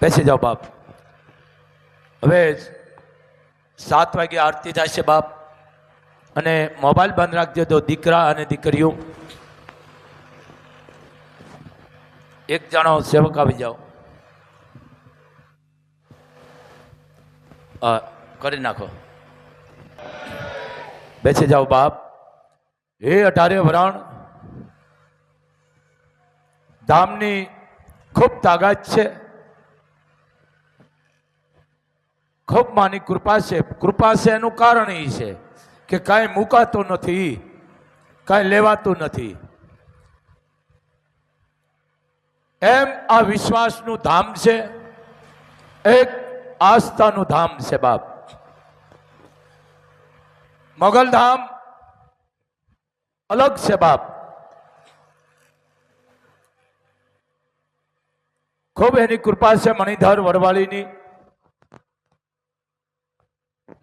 બેસી જાઓ બાપ. હવે 7 વાગે આરતી થાય છે બાપ, અને મોબાઈલ બંધ રાખજો તો દીકરા અને દીકરીઓ એક જણો સેવક આવી જાઓ. કરી નાખો. બેસી જાઓ બાપ. હે 18 વરાણ, ધામની ખૂબ તાકાત છે, ખૂબ માની કૃપા છે. કૃપા છે એનું કારણ એ છે કે કાંઈ મુકાતું નથી, કાંઈ લેવાતું નથી. એમ આ વિશ્વાસનું ધામ છે, એક આસ્થાનું ધામ છે બાપ. મોગલધામ અલગ છે બાપ. ખૂબ એની કૃપા છે મણિધર વડવાળીની.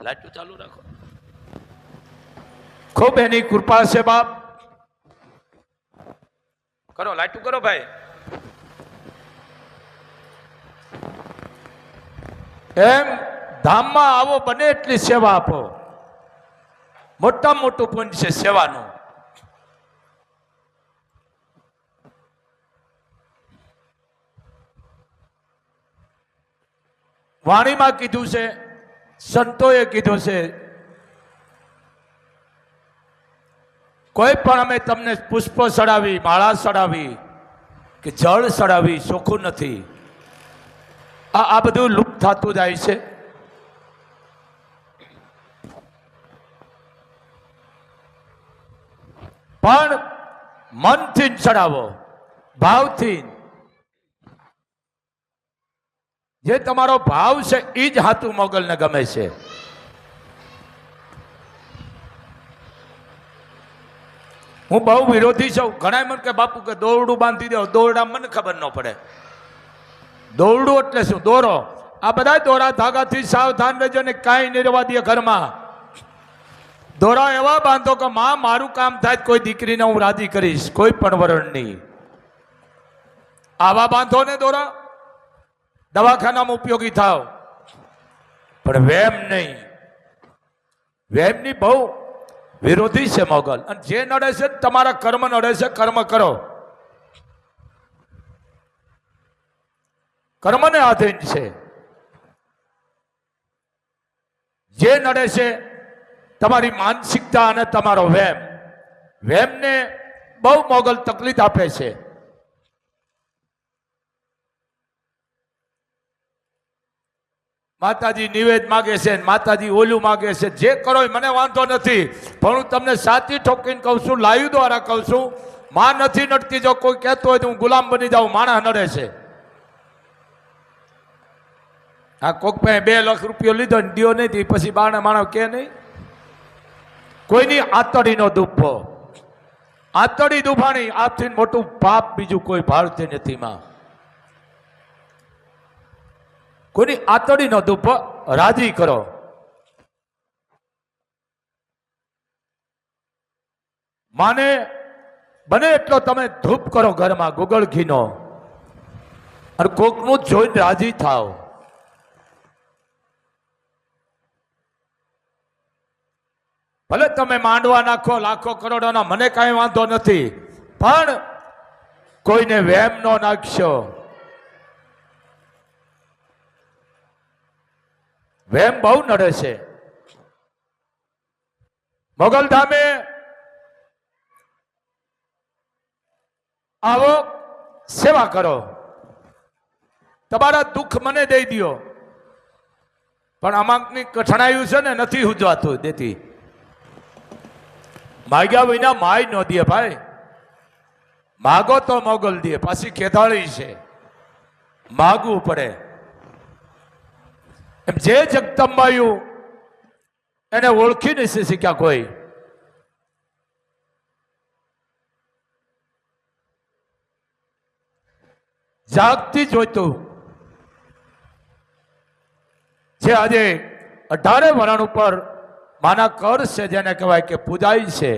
લાઈટ ચાલુ રાખો. ખૂબ એની કૃપા છે બાપ. કરો લાઈટ કરો ભાઈ. એમ ધામમાં આવો બને એટલી સેવા આપો. મોટામાં મોટું પુણ્ય છે સેવાનું. વાણીમાં કીધું છે, સંતોએ કીધું છે, કોઈ પણ અમે તમને પુષ્પ ચડાવી, માળા ચડાવી કે જળ ચડાવી ચોખ્ખું નથી. આ બધું લુપ્ત થતું જાય છે. પણ મનથી ચડાવો, ભાવથી. જે તમારો ભાવ છે એ જ હાથું મોગલને ગમે છે. હું બહુ વિરોધી છું. ઘણા મને કે બાપુ કે દોરડું બાંધી દો. દોરડા મને ખબર ન પડે. દોરડું એટલે શું? દોરો. આ બધા દોરા ધાગાથી સાવધાન રહેજો ને કાંઈ નહીં રહેવા દે ઘરમાં. દોરા એવા બાંધો કે માં મારું કામ થાય કોઈ દીકરીને હું રાજી કરીશ, કોઈ પણ વરણની. આવા બાંધો ને દોરા, દવાખાનામાં ઉપયોગી થાવ. પણ વેમ નહીં. વેમની બહુ વિરોધી છે મોગલ. અને જે નડે છે તમારા કર્મ નડે છે, કર્મ કરો. કર્મને આધીન છે. જે નડે છે તમારી માનસિકતા અને તમારો વેમ. વેમને બહુ મોગલ તકલીફ આપે છે. માતાજી નિવેદ માગે છે, માતાજી ઓલું માગે છે. જે કરો મને વાંધો નથી, પણ હું તમને સાચી ઠોકીને કહું છું, લાઈવ દ્વારા કહું છું, માં નથી નડતી. જો કોઈ કહેતો હોય તો હું ગુલામ બની જાઉં. માણસ નડે છે. આ કોક પાસે 2 લાખ રૂપિયો લીધો ને દિયો નહીં, પછી બાણે માણસ કે નહીં. કોઈની આતડીનો દુભો, આતડી દુભાણી, આથી મોટું પાપ બીજું કોઈ ભાળતી નથી માં. કોઈની આતડીનો દુભો રાજી કરો. માને બને એટલો તમે ધૂપ કરો ઘરમાં ગુગળ ઘીનો, અને કોકનું જોઈને રાજી થાવ. ભલે તમે માંડવા નાખો લાખો કરોડોના, મને કાંઈ વાંધો નથી, પણ કોઈને વેમ ન નાખશો. વેમ બહુ નડે છે. મોગલધામે આવો, સેવા કરો. તમારા દુઃખ મને દઈ દો. પણ આમાંકની કઠણાયું છે ને, નથી હુજવાતું દેતી. માગ્યા વિના માય ન દે ભાઈ. માગો તો મોગલ દે. પાછી ખેતાળી છે, માગવું પડે. એમ જે જગદંબાયું એને ઓળખી નથી શીખ્યા કોઈ. જાગતી જોઈતું જે આજે 18 વરણ ઉપર માના કર છે, જેને કહેવાય કે પૂજાય છે.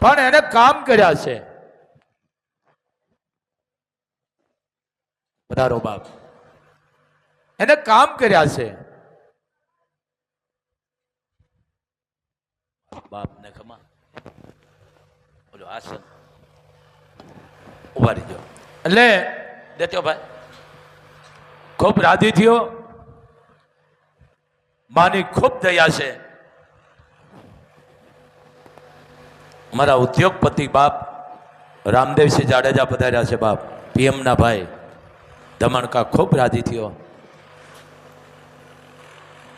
પણ એને કામ કર્યા છે. પધારો બાપ. એને કામ કર્યા છે. બાપને ખમા બોલો આસન ઉભા રહીજો. એટલે દેતો ભાઈ ખૂબ રાજી થયો. માની ખૂબ દયા છે. મારા ઉદ્યોગપતિ બાપ રામદેવસિંહ જાડેજા પધાર્યા છે બાપ. પીએમ ના ભાઈ ધમણકા ખૂબ રાજી થયો.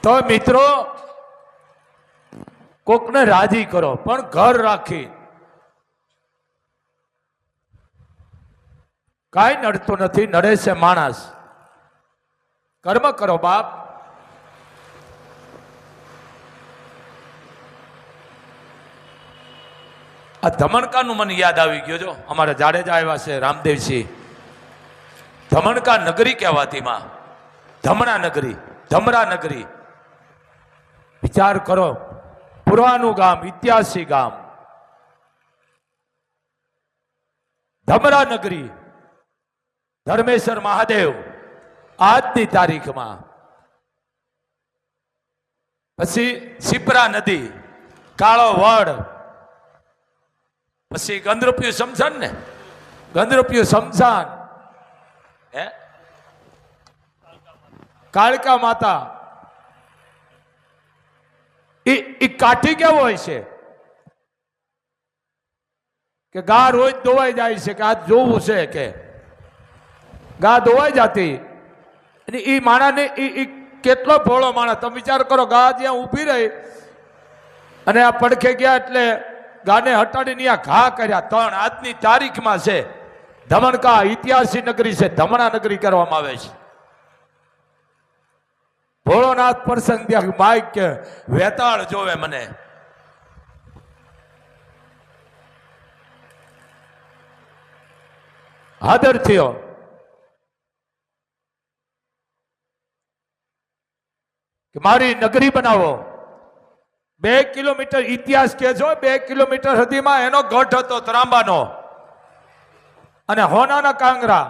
તો મિત્રો કોકને રાજી કરો પણ ઘર રાખી. કાંઈ નડતું નથી, નડે છે માણસ. કર્મ કરો બાપ. આ ધમણકાનું મને યાદ આવી ગયો. જો અમારા જાડેજા આવ્યા છે રામદેવસિંહ. ધમણકા નગરી કહેવાતી માં, ધમણા નગરી, ધમરા નગરી. વિચાર કરો, પુરાનું ગામ, ઐતિહાસિક ગામ ધમરા નગરી. ધર્મેશ્વર મહાદેવ આજની તારીખમાં. પછી સિપરા નદી, કાળો વડ, પછી ગંદરૂપિયું સમસાન ને, ગંદરૂપિયું સમસાન, હે કાળકા માતા. એ કાઠી કેવો હોય છે કે ગા રોજ ધોવાઈ જાય છે કે આ જોવું છે કે ગા ધોવાઈ જતી. અને એ માણાને એ કેટલો ભોળો માણસ. તમે વિચાર કરો, ગા જ્યાં ઊભી રહી અને આ પડખે ગયા એટલે ગાને હટાડીને આ ઘા કર્યા. ત્રણ આજની તારીખમાં છે. ધમણકા ઐતિહાસિક નગરી છે, ધમણા નગરી કરવામાં આવે છે. ભોળોનાથ પ્રસંગ ત્યાં માઇક કે વેતાળ જોવે મને. હાદર થયો. કે મારી નગરી બનાવો. 2 કિલોમીટર ઇતિહાસ કે છો, 2 કિલોમીટર સુધીમાં એનો ગઢ હતો ત્રાંબાનો અને હોનાના કાંગરા.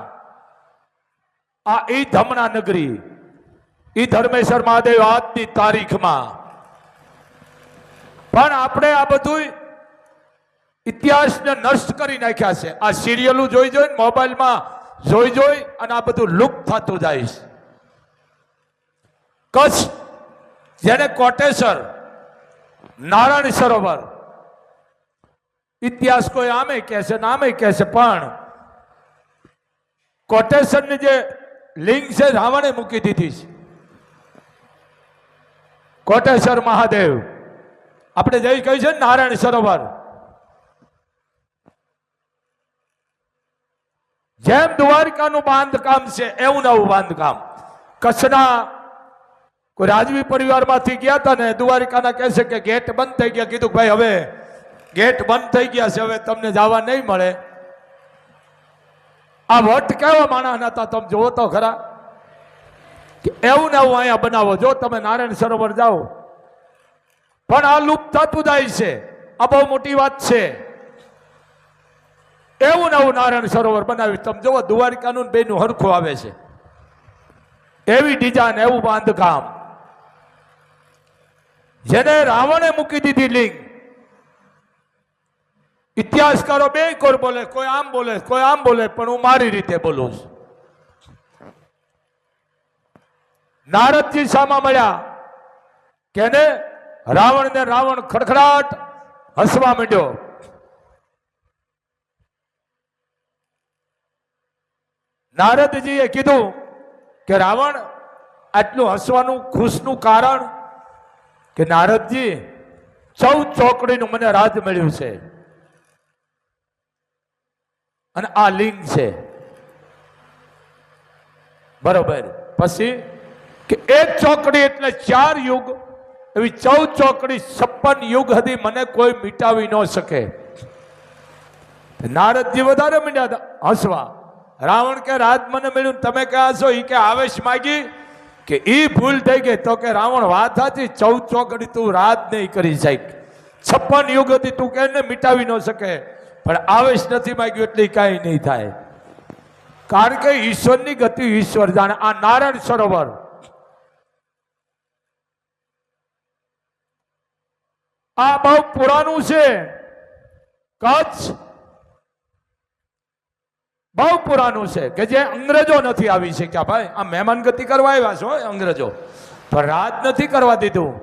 આ એ ધમણા નગરી, એ ધર્મેશ્વર મહાદેવ આજની તારીખમાં. પણ આપણે આ બધું ઇતિહાસને નષ્ટ કરી નાખ્યા છે. આ સિરિયલો જોઈ જોઈ, મોબાઈલમાં જોઈ જોઈ અને આ બધું લુપ્ત થતું જાય છે. કચ્છ જેને કોટેશ્વર, નારાયણ સરોવર, ઇતિહાસ કોઈ આમે કહે છે નામે કહે છે, પણ કોટેશ્વરની જે લિંગ છે રાવણે મૂકી દીધી છે. કોટેશ્વર મહાદેવ આપણે જઈ કહ્યું છે નારાયણ સરોવર. જેમ દ્વારકાનું બાંધકામ છે એવું નવું બાંધકામ. કચ્છના કોઈ રાજવી પરિવારમાંથી ગયા હતા ને, દ્વારકાના કહે છે કે ગેટ બંધ થઈ ગયા. કીધું ભાઈ હવે ગેટ બંધ થઈ ગયા છે, હવે તમને જવા નહીં મળે. આ વટ કેવા માણસ હતા તમે જોવો તો ખરા. કે એવું ને એવું અહીંયા બનાવો. જો તમે નારાયણ સરોવર જાઓ, પણ આ લુપ્ત થતું જાય છે. આ બહુ મોટી વાત છે. એવું ને એવું નારાયણ સરોવર બનાવ્યું. તમે જોવો દ્વારકાનું બેનું હરખું આવે છે. એવી ડિઝાઇન, એવું બાંધકામ. જેને રાવણે મૂકી દીધી લિંગ. ઇતિહાસકારો બે કોર બોલે, કોઈ આમ બોલે, કોઈ આમ બોલે, પણ હું મારી રીતે બોલું છું. નારદજી સામા મળ્યા કેને રાવણ ને રાવણ ખડખડાટ હસવા માંડ્યો. નારદજીએ કીધું કે રાવણ આટલું હસવાનું ખુશનું કારણ કે નારદજી 14 ચોકડીનું મને રાજ મળ્યું છે અને આ લિંગ છે. બરોબર. પછી કે 1 ચોકડી એટલે 4 યુગ, એવી 14 ચોકડી 56 યુગ હતી મને કોઈ મિટાવી ન શકે. નારદજી વધારે માંડ્યા હસવા. રાવણ કે રાજ મને મળ્યું, તમે ક્યાં હસો? ઈ કે આવેશ માગી કે ઈ ભૂલ થઈ ગઈ. તો કે રાવણ વાત હતી, 14 ચોકડી તું રાજ નહીં કરી શક. 56 યુગ હતી તું કે મિટાવી ન શકે, પણ આવેશ નથી માગ્યું એટલે કાંઈ નહીં થાય. કારણ કે ઈશ્વરની ગતિ ઈશ્વર જાણે. આ નારાયણ સરોવર આ બહુ પુરાનું છે. કચ્છ બહુ પુરાનું છે કે જે અંગ્રેજો નથી આવી શક્યા. ભાઈ આ મહેમાન ગતિ કરવા આવ્યા છો અંગ્રેજો, પણ રાજ નથી કરવા દીધું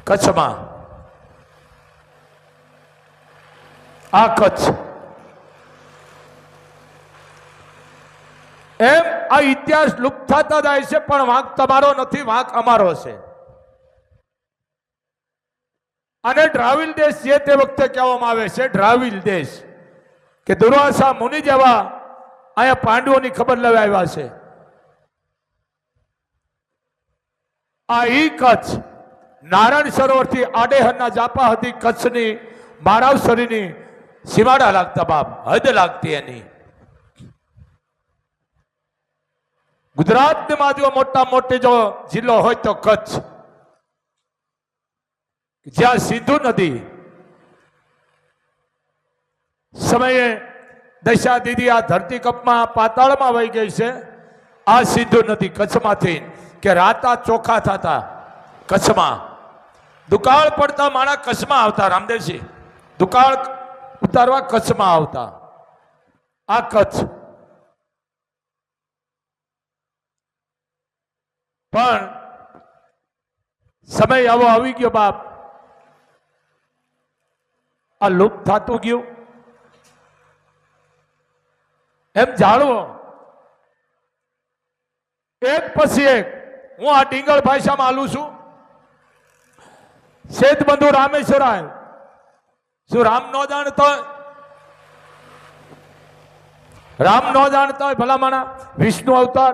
કચ્છમાં. આ કચ્છ એમ આ ઇતિહાસ લુપ્ત થતા જાય છે, પણ વાંક તમારો નથી, વાંક અમારો છે. અને દ્રાવિડ દેશ જે તે વખતે કહેવામાં આવે છે, દ્રાવિડ દેશ કે દુર્વાસા મુનિ જેવા અહીંયા પાંડવોની ખબર લેવા આવ્યા છે. આ ઈ કચ્છ નારાયણ સરોવરથી આડેહરના જાપા હતી કચ્છની મારાવસરીની સીમાડા લાગતા બાપ, હદ લાગતી એની. ગુજરાતમાં જો મોટા મોટી જો જિલ્લો હોય તો કચ્છ, જ્યાં સિંધુ નદી સમયે દશા દીદી આ ધરતીકપમાં પાતાળમાં વહી ગઈ છે. આ સિંધુ નદી કચ્છમાંથી કે રાતા ચોખા થતા કચ્છમાં, દુકાળ પડતા માણા કચ્છમાં આવતા. રામદેવજી દુકાળ ઉતારવા કચ્છમાં આવતા. આ કચ્છ પણ સમય આવો આવી ગયો બાપ, આ લુપ્ત થતું ગયું. એમ જાણવો એક પછી એક. હું આ ડીંગળ ભાષામાં હાલું છું. સેતબંધુ રામેશ્વરાય, શું રામ નો જાણતો હોય? રામ નો જાણતા હોય ભલામણા? વિષ્ણુ અવતાર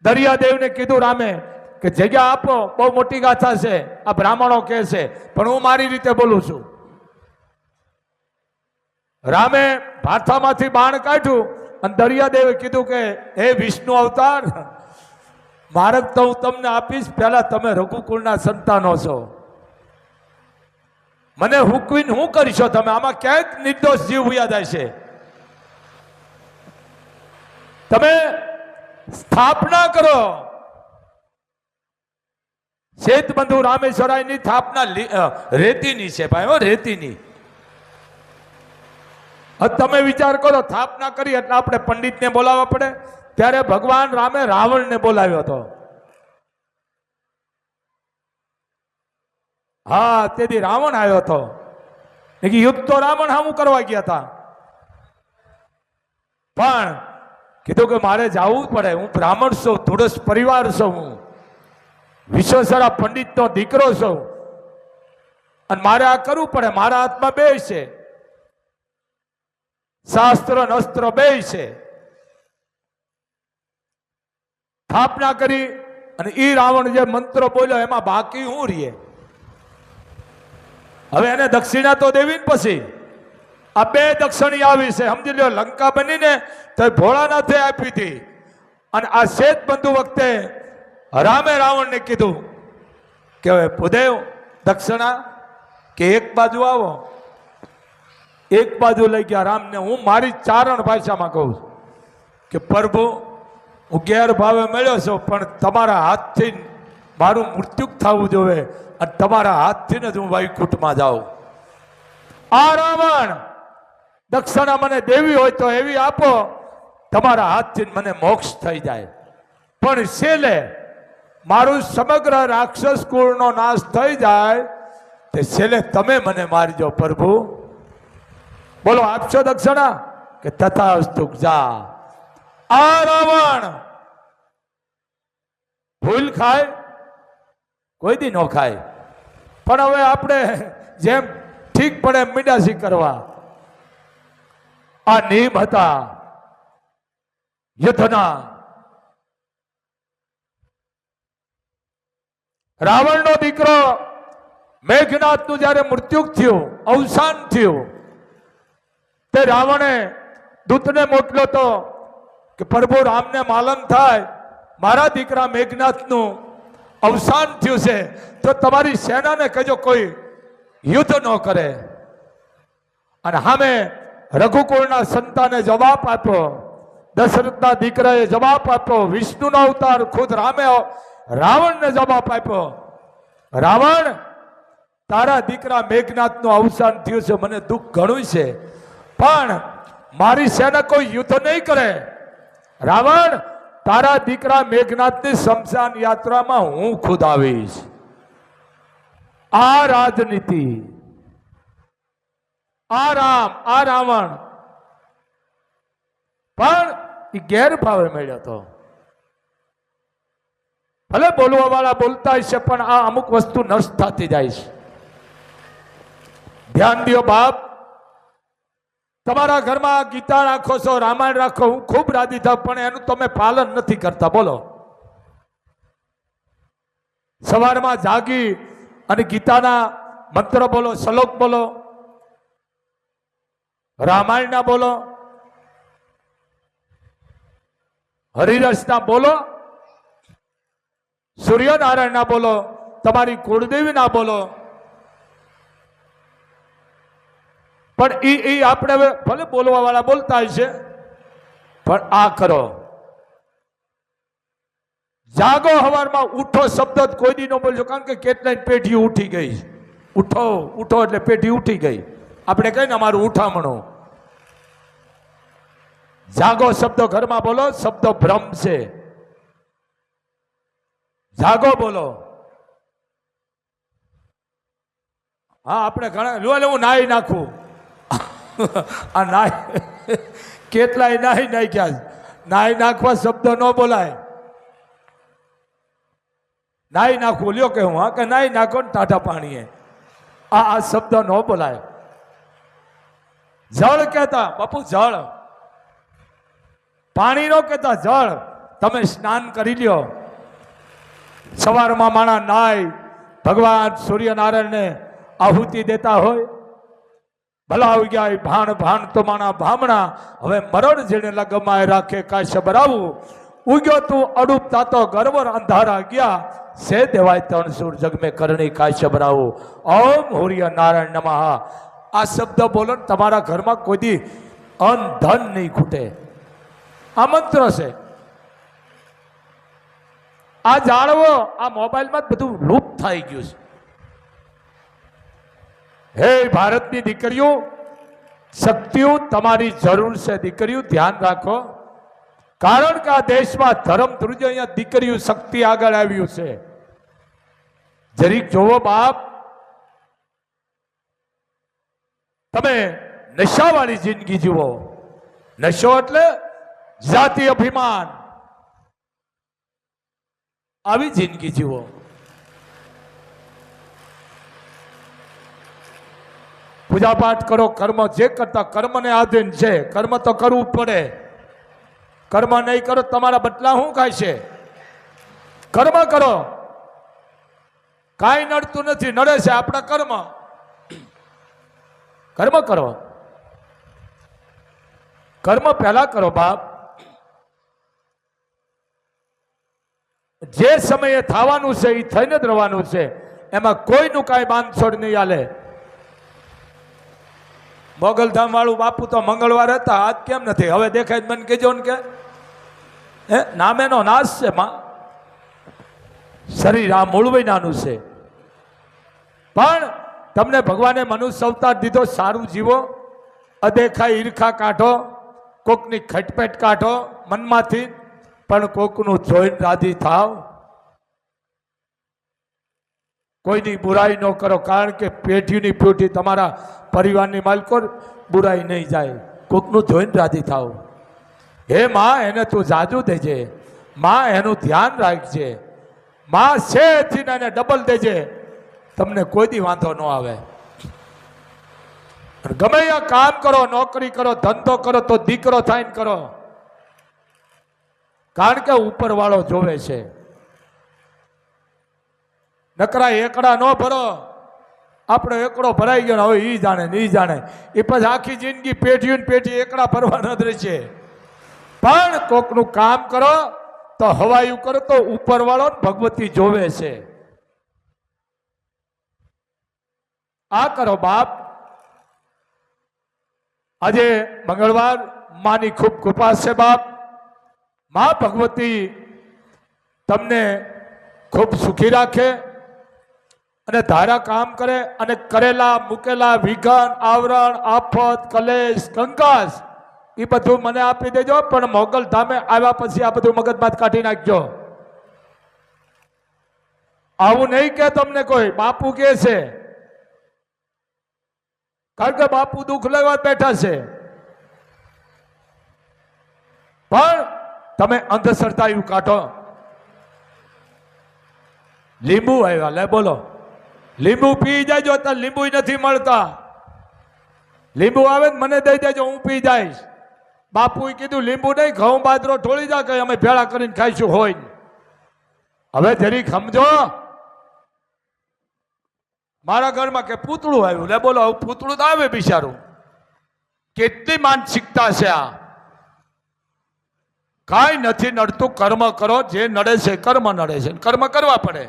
દરિયાદેવને કીધું રામે કે જગ્યા આપો, બહુ મોટી ગાથા છે, આ બ્રાહ્મણો કહે છે, પણ હું મારી રીતે બોલું છું. રામે ભાથામાંથી બાણ કાઢ્યું અને દરિયાદેવે કીધું કે હે વિષ્ણુ અવતાર, માર્ગ તો હું તમને આપીશ, પહેલા તમે રઘુકુળના સંતાનો છો, મને હુકવીને હું કરીશો તમે? આમાં ક્યાંક નિર્દોષ જીવ વયા જાય છે. તમે સ્થાપના કરો. સેતબંધુ રામેશ્વરાયની સ્થાપના રેતીની છે ભાઈ, હો રેતીની. તમે વિચાર કરો, સ્થાપના કરી એટલે આપણે પંડિતને બોલાવવા પડે. ત્યારે ભગવાન રામે રાવણને બોલાવ્યો હતો. હા, તેથી રાવણ આવ્યો હતો. યુદ્ધ તો રાવણ હામું કરવા ગયા હતા, પણ કીધું કે મારે જવું પડે, હું બ્રાહ્મણ છું, ધુડસ પરિવાર છું, હું વિશ્વેશ્વરા પંડિતનો દીકરો છું, અને મારે આ કરવું પડે. મારા હાથમાં બે છે, શાસ્ત્ર અને અસ્ત્ર બે છે. સ્થાપના કરી અને ઈ રાવણ જે મંત્રો બોલ્યો એમાં બાકી હું રહીએ? હવે એને દક્ષિણા તો દેવી ને. પછી આ બે દક્ષિણી આવી છે, સમજી લો. લંકા બનીને તો ભોળાનાથે આપી હતી, અને આ સેતબંધુ વખતે રામે રાવણને કીધું કે હવે ભૂદેવ દક્ષિણા કે એક બાજુ આવો. એક બાજુ લઈ ગયા રામને. હું મારી ચારણ ભાષામાં કહું છું કે પ્રભુ, હું ગેરભાવે મળ્યો છું, પણ તમારા હાથથી મારું મૃત્યુ થવું જોઈએ, અને તમારા હાથથી જ હું વૈકુંઠમાં જાઉં. આ રાવણ દક્ષિણા મને દેવી હોય તો એવી આપો, તમારા હાથથી મને મોક્ષ થઈ જાય. પણ છેલ્લે મારું સમગ્ર રાક્ષસ કુળનો નાશ થઈ જાય તે છેલ્લે તમે મને મારજો પ્રભુ. બોલો, આપશો દક્ષિણા? કે તથાસ્તુ, જા. આ રાવણ ભૂલ ખાય? કોઈ દી ન ખાય. પણ હવે આપણે જેમ ઠીક પડે એમ મીડાસી કરવા. આ નિયમ હતા યુદ્ધના. રાવણનો દીકરો મેઘનાથનું જયારે મૃત્યુ થયું, અવસાન થયું, તે રાવણે દૂતને મોકલ્યો તો કે પ્રભુ રામને માલમ થાય મારા દીકરા મેઘનાથનું અવસાન થયું છે, તો તમારી સેનાને કહેજો કોઈ યુદ્ધ ન કરે. અને સામે રઘુકુળના સંતાને જવાબ આપ્યો, દશરથના દીકરાએ જવાબ આપ્યો, વિષ્ણુનો અવતાર ખુદ રામે રાવણને જવાબ આપ્યો, રાવણ તારા દીકરા મેઘનાથનું અવસાન થયું છે, મને દુઃખ ઘણું છે, પણ મારી સેના કોઈ યુદ્ધ નહીં કરે. રાવણ તારા દીકરા મેઘનાથની શમશાન યાત્રામાં હું ખુદ આવીશ. આ રાજનીતિ, આ રામ, આ રાવણ પણ એ ગેરભાવે મળ્યો હતો. ભલે બોલવા વાળા બોલતા છે, પણ આ અમુક વસ્તુ નષ્ટ થતી જાય છે. ધ્યાન દો બાપ, તમારા ઘરમાં ગીતા રાખો છો, રામાયણ રાખો, હું ખૂબ રાજી થાવ, પણ એનું તમે પાલન નથી કરતા. બોલો, સવારમાં જાગી અને ગીતાના મંત્ર બોલો, શ્લોક બોલો, રામાયણના બોલો, હરિરસના બોલો, સૂર્યનારાયણના બોલો, તમારી કુળદેવીના બોલો. પણ એ આપણે ભલે બોલવા વાળા બોલતા છે, પણ આ કરો. જાગો, હવારમાં ઉઠો શબ્દ કોઈ દી ન બોલજો, કારણ કે કેટલાય પેઢી ઉઠી ગઈ. ઉઠો ઉઠો એટલે પેઢી ઉઠી ગઈ. આપણે કહીએ ને અમારું ઉઠામણું. જાગો શબ્દ ઘરમાં બોલો, શબ્દ ભ્રમ છે. જાગો બોલો. હા, આપણે ઘણા લો હું નાહી નાખું. આ નાહી કેટલાય નાહી નાખ્યા. નાહી નાખવા શબ્દ ન બોલાય. નાહી નાખવું લ્યો કે હું, હા કે નાહી નાખો ને ટાટા પાણીએ, આ શબ્દ ન બોલાય. જળ કહેતા બાપુ, જળ. પાણી નો કહેતા જળ. તમે સ્નાન કરી લ્યો. સવારમાં માણા નાય ભગવાન સૂર્યનારાયણને આહુતિ દેતા હોય, ભલા આવી ગયા ભાણ ભાણ તો માણા ભામણા, હવે મરણ જેને લગમાય રાખે કાશ બરાવું, ઉગ્યો તું અડૂપ તાતો ગરવર અંધારા ગયા, સે દેવાય તણ સુર જગ મેં કરણી કાશ બરાવું. ઓમ હરિય નારાયણ નમઃ. આ શબ્દ બોલો ને તમારા ઘરમાં કોઈ દી અન્ન ધન નહીં ખૂટે. આ મંત્ર છે. આ જાળવો. આ મોબાઈલમાં બધું લુપ્ત થઈ ગયું છે. હે ભારતની દીકરીઓ, શક્તિઓ તમારી જરૂર છે. દીકરીઓ ધ્યાન રાખો, કારણ કે આ દેશમાં ધર્મ ધ્રુજ, અહીંયા દીકરીઓ શક્તિ આગળ આવ્યું છે. જરીક જોવો બાપ, તમે નશાવાળી જિંદગી જીવો. નશો એટલે જાતિ અભિમાન. આવી જિંદગી જીવો. પૂજા પાઠ કરો, કર્મ જે કરતા કર્મને આધીન છે. કર્મ તો કરવું પડે. કર્મ નહીં કરો તમારા બદલા શું ખાય છે? કર્મ કરો. કાંઈ નડતું નથી, નડે છે આપણા કર્મ. કર્મ કરો. કર્મ પહેલા કરો બાપ. જે સમયે થવાનું છે એ થઈને જ રહેવાનું છે. એમાં કોઈનું કાંઈ બાંધછોડ નહીં હાલે. મોગલધામ વાળું બાપુ તો મંગળવાર હતા, આજ કેમ નથી? હવે દેખાય મને કહેજો ને કે નામેનો નાશ છે. માં શરીર આ મૂળવઈ નાનું છે, પણ તમને ભગવાને મનુષ્ય અવતાર દીધો. સારું જીવો. અદેખાય ઈર્ખા કાઢો, કોકની ખટપેટ કાઢો મનમાંથી, પણ કોકનું જોઈને રાજી થાવ. કોઈની બુરાઈ ન કરો, કારણ કે પેઢીની પેઢી તમારા પરિવારની માલકો બુરાઈ નહીં જાય. કોકનું જોઈને રાજી થાવ. હે માં, એને તું જાજુ દેજે. માં, એનું ધ્યાન રાખજે. માં છે એને ડબલ દેજે. તમને કોઈ દી વાંધો ન આવે. ગમે ત્યાં કામ કરો, નોકરી કરો, ધંધો કરો, તો દીકરો થઈને કરો, કારણ કે ઉપરવાળો જોવે છે. નકરા એકડા ન ભરો. આપણો એકડો ભરાઈ ગયો, હવે ઈ જાણે ને ઈ જાણે. એ પછી આખી જિંદગી પેઢીઓ ને પેઢી એકડા ભરવાના જ રહેશે. પણ કોકનું કામ કરો તો હવાયું કરો તો ઉપરવાળો ભગવતી જોવે છે. આ કરો બાપ. આજે મંગળવાર માની ખૂબ કૃપા છે બાપ. મા ભગવતી તમને ખૂબ સુખી રાખે અને ધારા કામ કરે અને કરેલા મૂકેલા વિઘન આવરણ આફત કલેશ કંકાસ એ બધું મને આપી દેજો. પણ મોગલ ધામે આવ્યા પછી આ બધું મગજમાં કાઢી નાખજો. આવું નહીં કે તમને કોઈ બાપુ કે છે, કારણ કે બાપુ દુઃખ લેવા બેઠા છે. પણ તમે અંધશ્રદ્ધા એવું કાઢો. લીંબુ આવ્યા લે બોલો, લીંબુ પી જાયજો. અત્યારે લીંબુ નથી મળતા. લીંબુ આવે ને મને દઈ દેજો, હું પી જઈશ. બાપુએ કીધું લીંબુ નહીં, ઘઉં બાજરો ઢોળી જા કે અમે ભેળા કરીને ખાઈશું. હોય હવે જરીક સમજો. મારા ઘરમાં કે પૂતળું આવ્યું લે બોલો, પૂતળું તો આવે બિચારું. કેટલી માનસિકતા છે આ. કાંઈ નથી નડતું, કર્મ કરો. જે નડે છે કર્મ નડે છે, કર્મ કરવા પડે.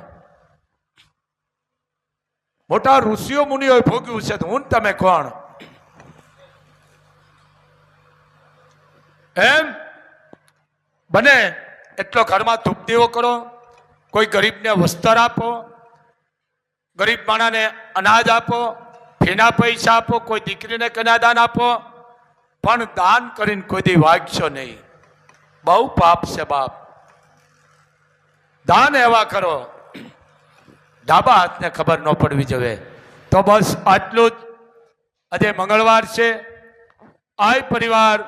મોટા ઋષિઓ મુનિઓએ ભોગ્યું છે, તો હું તમે કોણ? એમ બને એટલો ઘરમાં ધૂપ દેવો કરો. કોઈ ગરીબને વસ્ત્ર આપો, ગરીબ માણાને અનાજ આપો, ફીના પૈસા આપો, કોઈ દીકરીને કન્યાદાન આપો. પણ દાન કરીને કોઈ દી વાગશો નહીં. બહુ પાપ છે બાપ. દાન એવા કરો ડાબા હાથને ખબર ન પડવી જોઈએ. તો બસ આટલું જ. આજે મંગળવાર છે. આ પરિવાર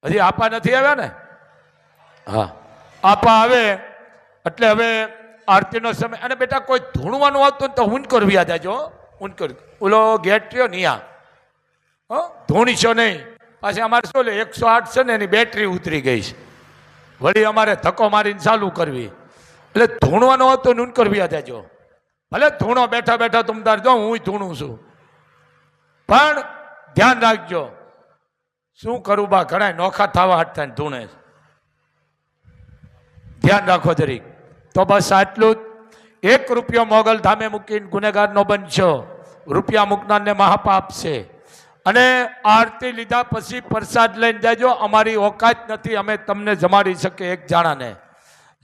હજી આપા નથી આવ્યા ને? હા, આપા આવે એટલે હવે આરતીનો સમય. અને બેટા કોઈ ધૂણવાનું આવતું તો હું કરવી આ જાજો. હું કર ઓલો ગેટ રહ્યો નિયા ધૂણીશો નહીં. પાછી અમારે શું લે 108 છે ને એની બેટરી ઉતરી ગઈ છે. વળી અમારે ધક્કો મારીને ચાલુ કરવી. એટલે ધૂણવાનો હતો નૂન કરવી આ જાજો. ભલે ધૂણો બેઠા બેઠા તમ તાર જો, હું ધૂણું છું. પણ ધ્યાન રાખજો. શું કરું બા, ઘણા નોખા થવા હાટતા ધૂણે. ધ્યાન રાખો જરીક. તો બસ આટલું જ. 1 રૂપિયો મોગલ ધામે મૂકીને ગુનેગાર નો બનશો. રૂપિયા મૂકનારને મહાપાપ છે. અને આરતી લીધા પછી પ્રસાદ લઈને જાજો. અમારી ઓકાત નથી, અમે તમને જમાડી શકીએ એક જાણાને.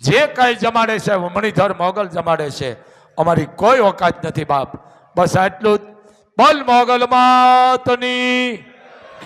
જે કાંઈ જમાડે છે મણિધર મોગલ જમાડે છે. અમારી કોઈ ઓકાત નથી બાપ. બસ આટલું જ. બોલ મોગલ માતની.